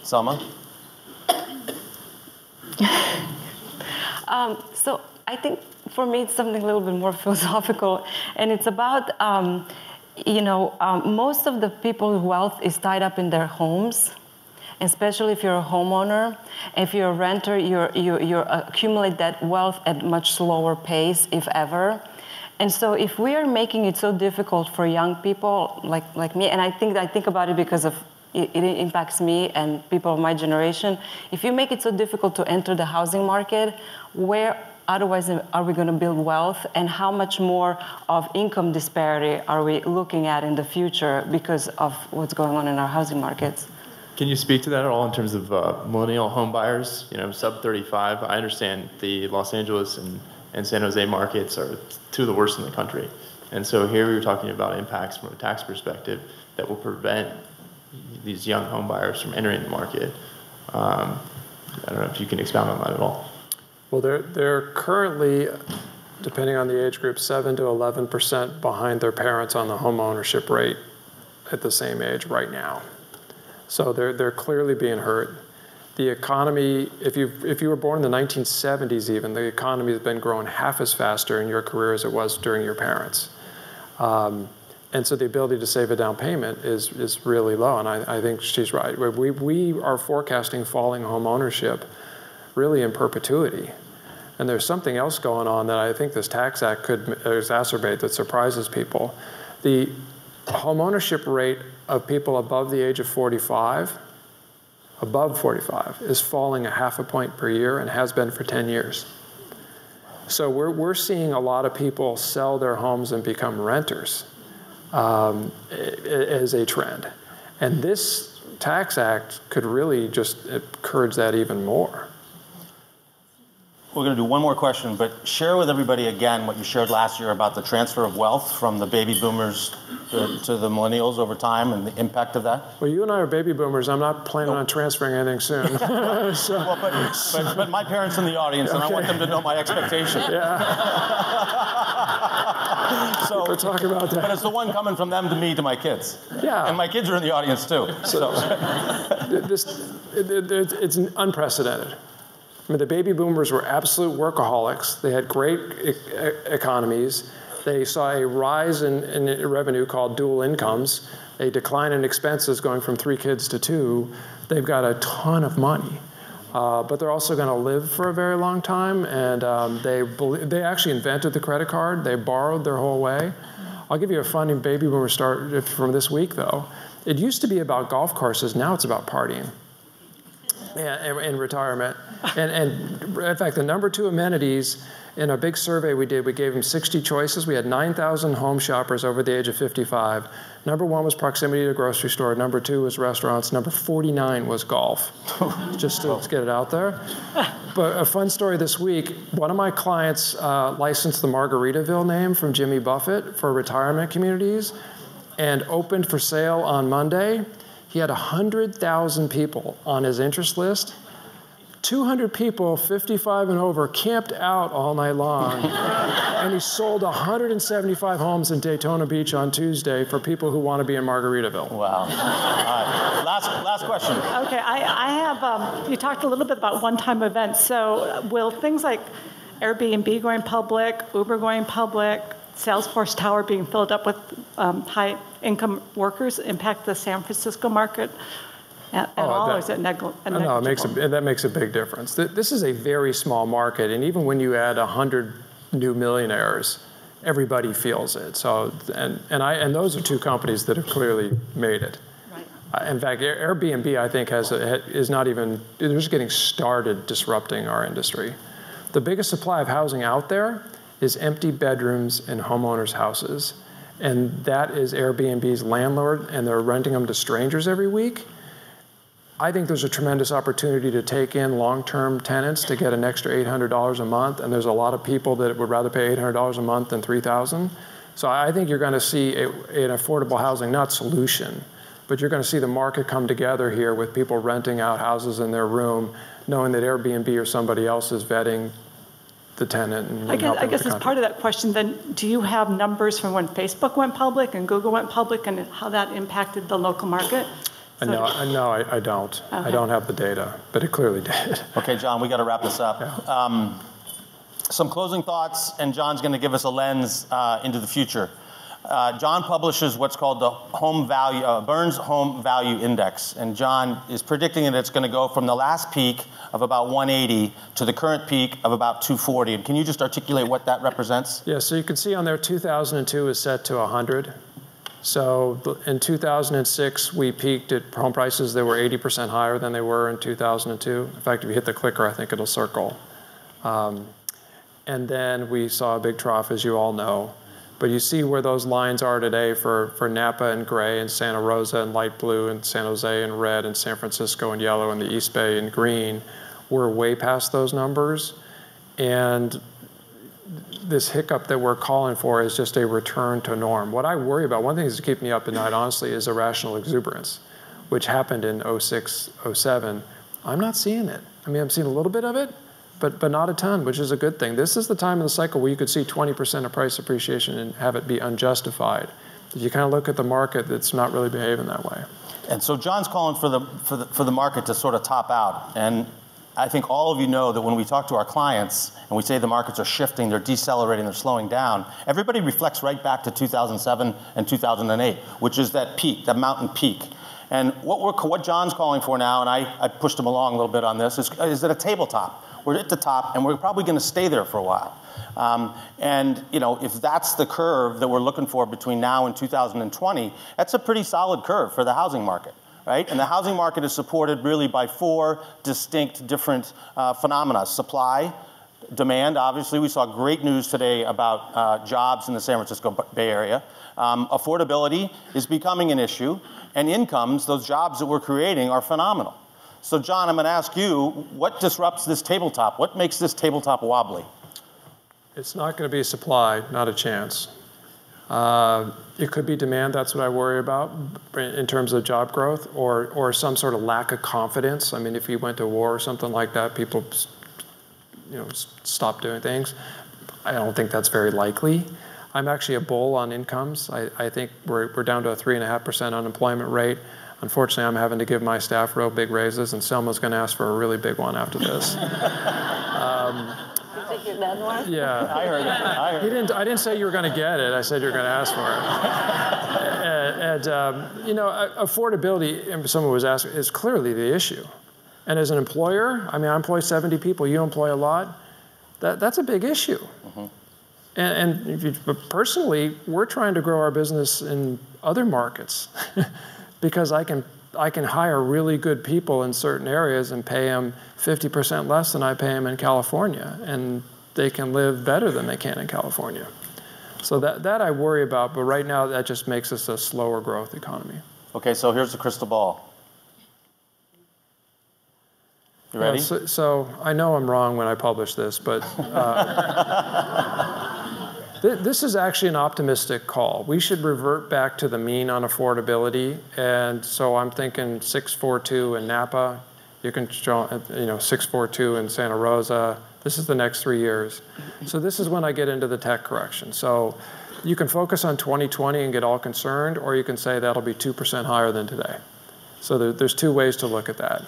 Selma? So I think for me it's something a little bit more philosophical, and it's about most of the people's wealth is tied up in their homes, especially if you're a homeowner. If you're a renter, you accumulate that wealth at much slower pace, if ever. And so if we are making it so difficult for young people like me, and I think about it because of it impacts me and people of my generation. If you make it so difficult to enter the housing market, where otherwise are we going to build wealth, and how much more of income disparity are we looking at in the future because of what's going on in our housing markets? Can you speak to that at all in terms of millennial home buyers, sub 35? I understand the Los Angeles and San Jose markets are 2 of the worst in the country. And so here we were talking about impacts from a tax perspective that will prevent these young home buyers from entering the market. I don't know if you can expound on that at all. Well, they're currently, depending on the age group, 7 to 11% behind their parents on the home ownership rate at the same age right now. So they're clearly being hurt. the economy, if you were born in the 1970s even, the economy has been growing half as fast during your career as it was during your parents. And so the ability to save a down payment is really low, and I think she's right. We are forecasting falling home ownership really in perpetuity. And there's something else going on that I think this tax act could exacerbate that surprises people. The home ownership rate of people above the age of 45, is falling 0.5 point per year and has been for 10 years. So we're seeing a lot of people sell their homes and become renters as a trend. And this tax act could really just encourage that even more. We're going to do one more question, but share with everybody again what you shared last year about the transfer of wealth from the baby boomers to the millennials over time and the impact of that. Well, you and I are baby boomers. I'm not planning on transferring anything soon. So. Well, but my parents in the audience, and I want them to know my expectation. Yeah. So we'll talk about that. But it's the one coming from them to me to my kids. Yeah. And my kids are in the audience too. So. It's unprecedented. I mean, the baby boomers were absolute workaholics. They had great economies. They saw a rise in revenue called dual incomes, a decline in expenses going from 3 kids to 2. They've got a ton of money. But they're also going to live for a very long time, and they actually invented the credit card. They borrowed their whole way. I'll give you a funny baby boomer start from this week, though. It used to be about golf courses. Now it's about partying. And retirement. And in fact, the number 2 amenities in a big survey we did, we gave them 60 choices. We had 9,000 home shoppers over the age of 55. Number 1 was proximity to a grocery store. Number 2 was restaurants. Number 49 was golf. Just to get it out there. But a fun story this week, one of my clients licensed the Margaritaville name from Jimmy Buffett for retirement communities and opened for sale on Monday. He had 100,000 people on his interest list. 200 people, 55 and over, camped out all night long. And he sold 175 homes in Daytona Beach on Tuesday for people who want to be in Margaritaville. Wow. All right. Last question. Okay, I have, you talked a little bit about one-time events. So will things like Airbnb going public, Uber going public, Salesforce Tower being filled up with high-income workers impact the San Francisco market at all, or is it negligible? No, that makes a big difference. This is a very small market, and even when you add 100 new millionaires, everybody feels it. So, and those are 2 companies that have clearly made it. Right. In fact, Airbnb, I think, is not even, they're just getting started disrupting our industry. The biggest supply of housing out there is empty bedrooms in homeowners' houses. And that is Airbnb's landlord, and they're renting them to strangers every week. I think there's a tremendous opportunity to take in long-term tenants to get an extra $800 a month, and there's a lot of people that would rather pay $800 a month than $3,000. So I think you're going to see an affordable housing, not solution, but you're going to see the market come together here with people renting out houses in their room, knowing that Airbnb or somebody else is vetting the tenant. And I guess as part of that question, then, do you have numbers from when Facebook went public and Google went public and how that impacted the local market? So no, I don't. Okay. I don't have the data, but it clearly did. Okay, John, we got to wrap this up. Yeah. Some closing thoughts, and John's going to give us a lens into the future. John publishes what's called the Burns Home Value Index, and John is predicting that it's going to go from the last peak of about 180 to the current peak of about 240. And can you just articulate what that represents? Yeah, so you can see on there 2002 is set to 100. So in 2006, we peaked at home prices that were 80% higher than they were in 2002. In fact, if you hit the clicker, I think it'll circle. And then we saw a big trough, as you all know. But you see where those lines are today for Napa in gray and Santa Rosa in light blue and San Jose in red and San Francisco in yellow and the East Bay in green. We're way past those numbers. And this hiccup that we're calling for is just a return to norm. What I worry about, one thing that's keeping me up at night, honestly, is irrational exuberance, which happened in 06, 07. I'm not seeing it. I mean, I'm seeing a little bit of it, but not a ton, which is a good thing. This is the time in the cycle where you could see 20% of price appreciation and have it be unjustified. If you kind of look at the market, it's not really behaving that way. And so John's calling for the market to sort of top out. And I think all of you know that when we talk to our clients and we say the markets are shifting, they're decelerating, they're slowing down, everybody reflects right back to 2007 and 2008, which is that peak, that mountain peak. And what John's calling for now, and I pushed him along a little bit on this, is at a tabletop. We're at the top, and we're probably going to stay there for a while. And if that's the curve that we're looking for between now and 2020, that's a pretty solid curve for the housing market. Right? And the housing market is supported really by 4 distinct different phenomena. Supply, demand, obviously. We saw great news today about jobs in the San Francisco Bay Area. Affordability is becoming an issue. And incomes, those jobs that we're creating, are phenomenal. So John, I'm going to ask you, what disrupts this tabletop? What makes this tabletop wobbly? It's not going to be supply, not a chance. It could be demand, that's what I worry about in terms of job growth, or some sort of lack of confidence. I mean, if you went to war or something like that, people stop doing things. I don't think that's very likely. I'm actually a bull on incomes. I think we're down to a 3.5% unemployment rate. Unfortunately, I'm having to give my staff real big raises, and Selma's going to ask for a really big one after this. Yeah, I heard it. I didn't say you were going to get it. I said you're going to ask for it. Affordability, and someone was asking, is clearly the issue. And as an employer, I mean, I employ 70 people. You employ a lot. That's a big issue. Mm-hmm. And personally, we're trying to grow our business in other markets because I can hire really good people in certain areas and pay them 50% less than I pay them in California, and they can live better than they can in California. So that I worry about, but right now that just makes us a slower growth economy. Okay, so here's the crystal ball. You ready? So I know I'm wrong when I publish this, but this is actually an optimistic call. We should revert back to the mean on affordability, and so I'm thinking 642 in Napa. You can show, 642 in Santa Rosa. This is the next 3 years. So this is when I get into the tech correction. So you can focus on 2020 and get all concerned, or you can say that'll be 2% higher than today. So there's 2 ways to look at that.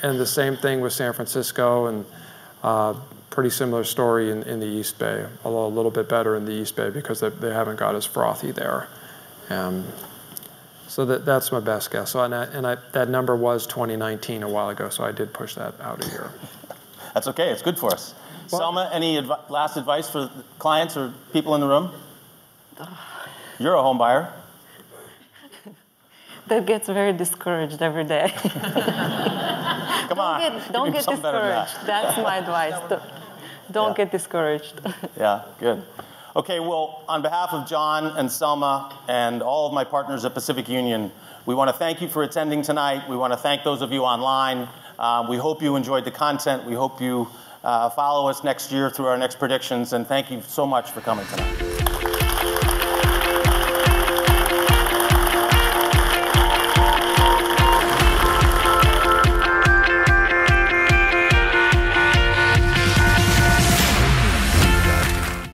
And the same thing with San Francisco, and pretty similar story in the East Bay, although a little bit better in the East Bay because they haven't got as frothy there. So that's my best guess. So that number was 2019 a while ago, so I did push that out a year. That's okay. It's good for us. Well, Selma, any last advice for clients or people in the room? You're a home buyer. That gets very discouraged every day. Come on. Don't get discouraged. That's my advice. Don't get discouraged. Yeah, good. Okay, well, on behalf of John and Selma and all of my partners at Pacific Union, we want to thank you for attending tonight. We want to thank those of you online. We hope you enjoyed the content. We hope you follow us next year through our next predictions. And thank you so much for coming tonight.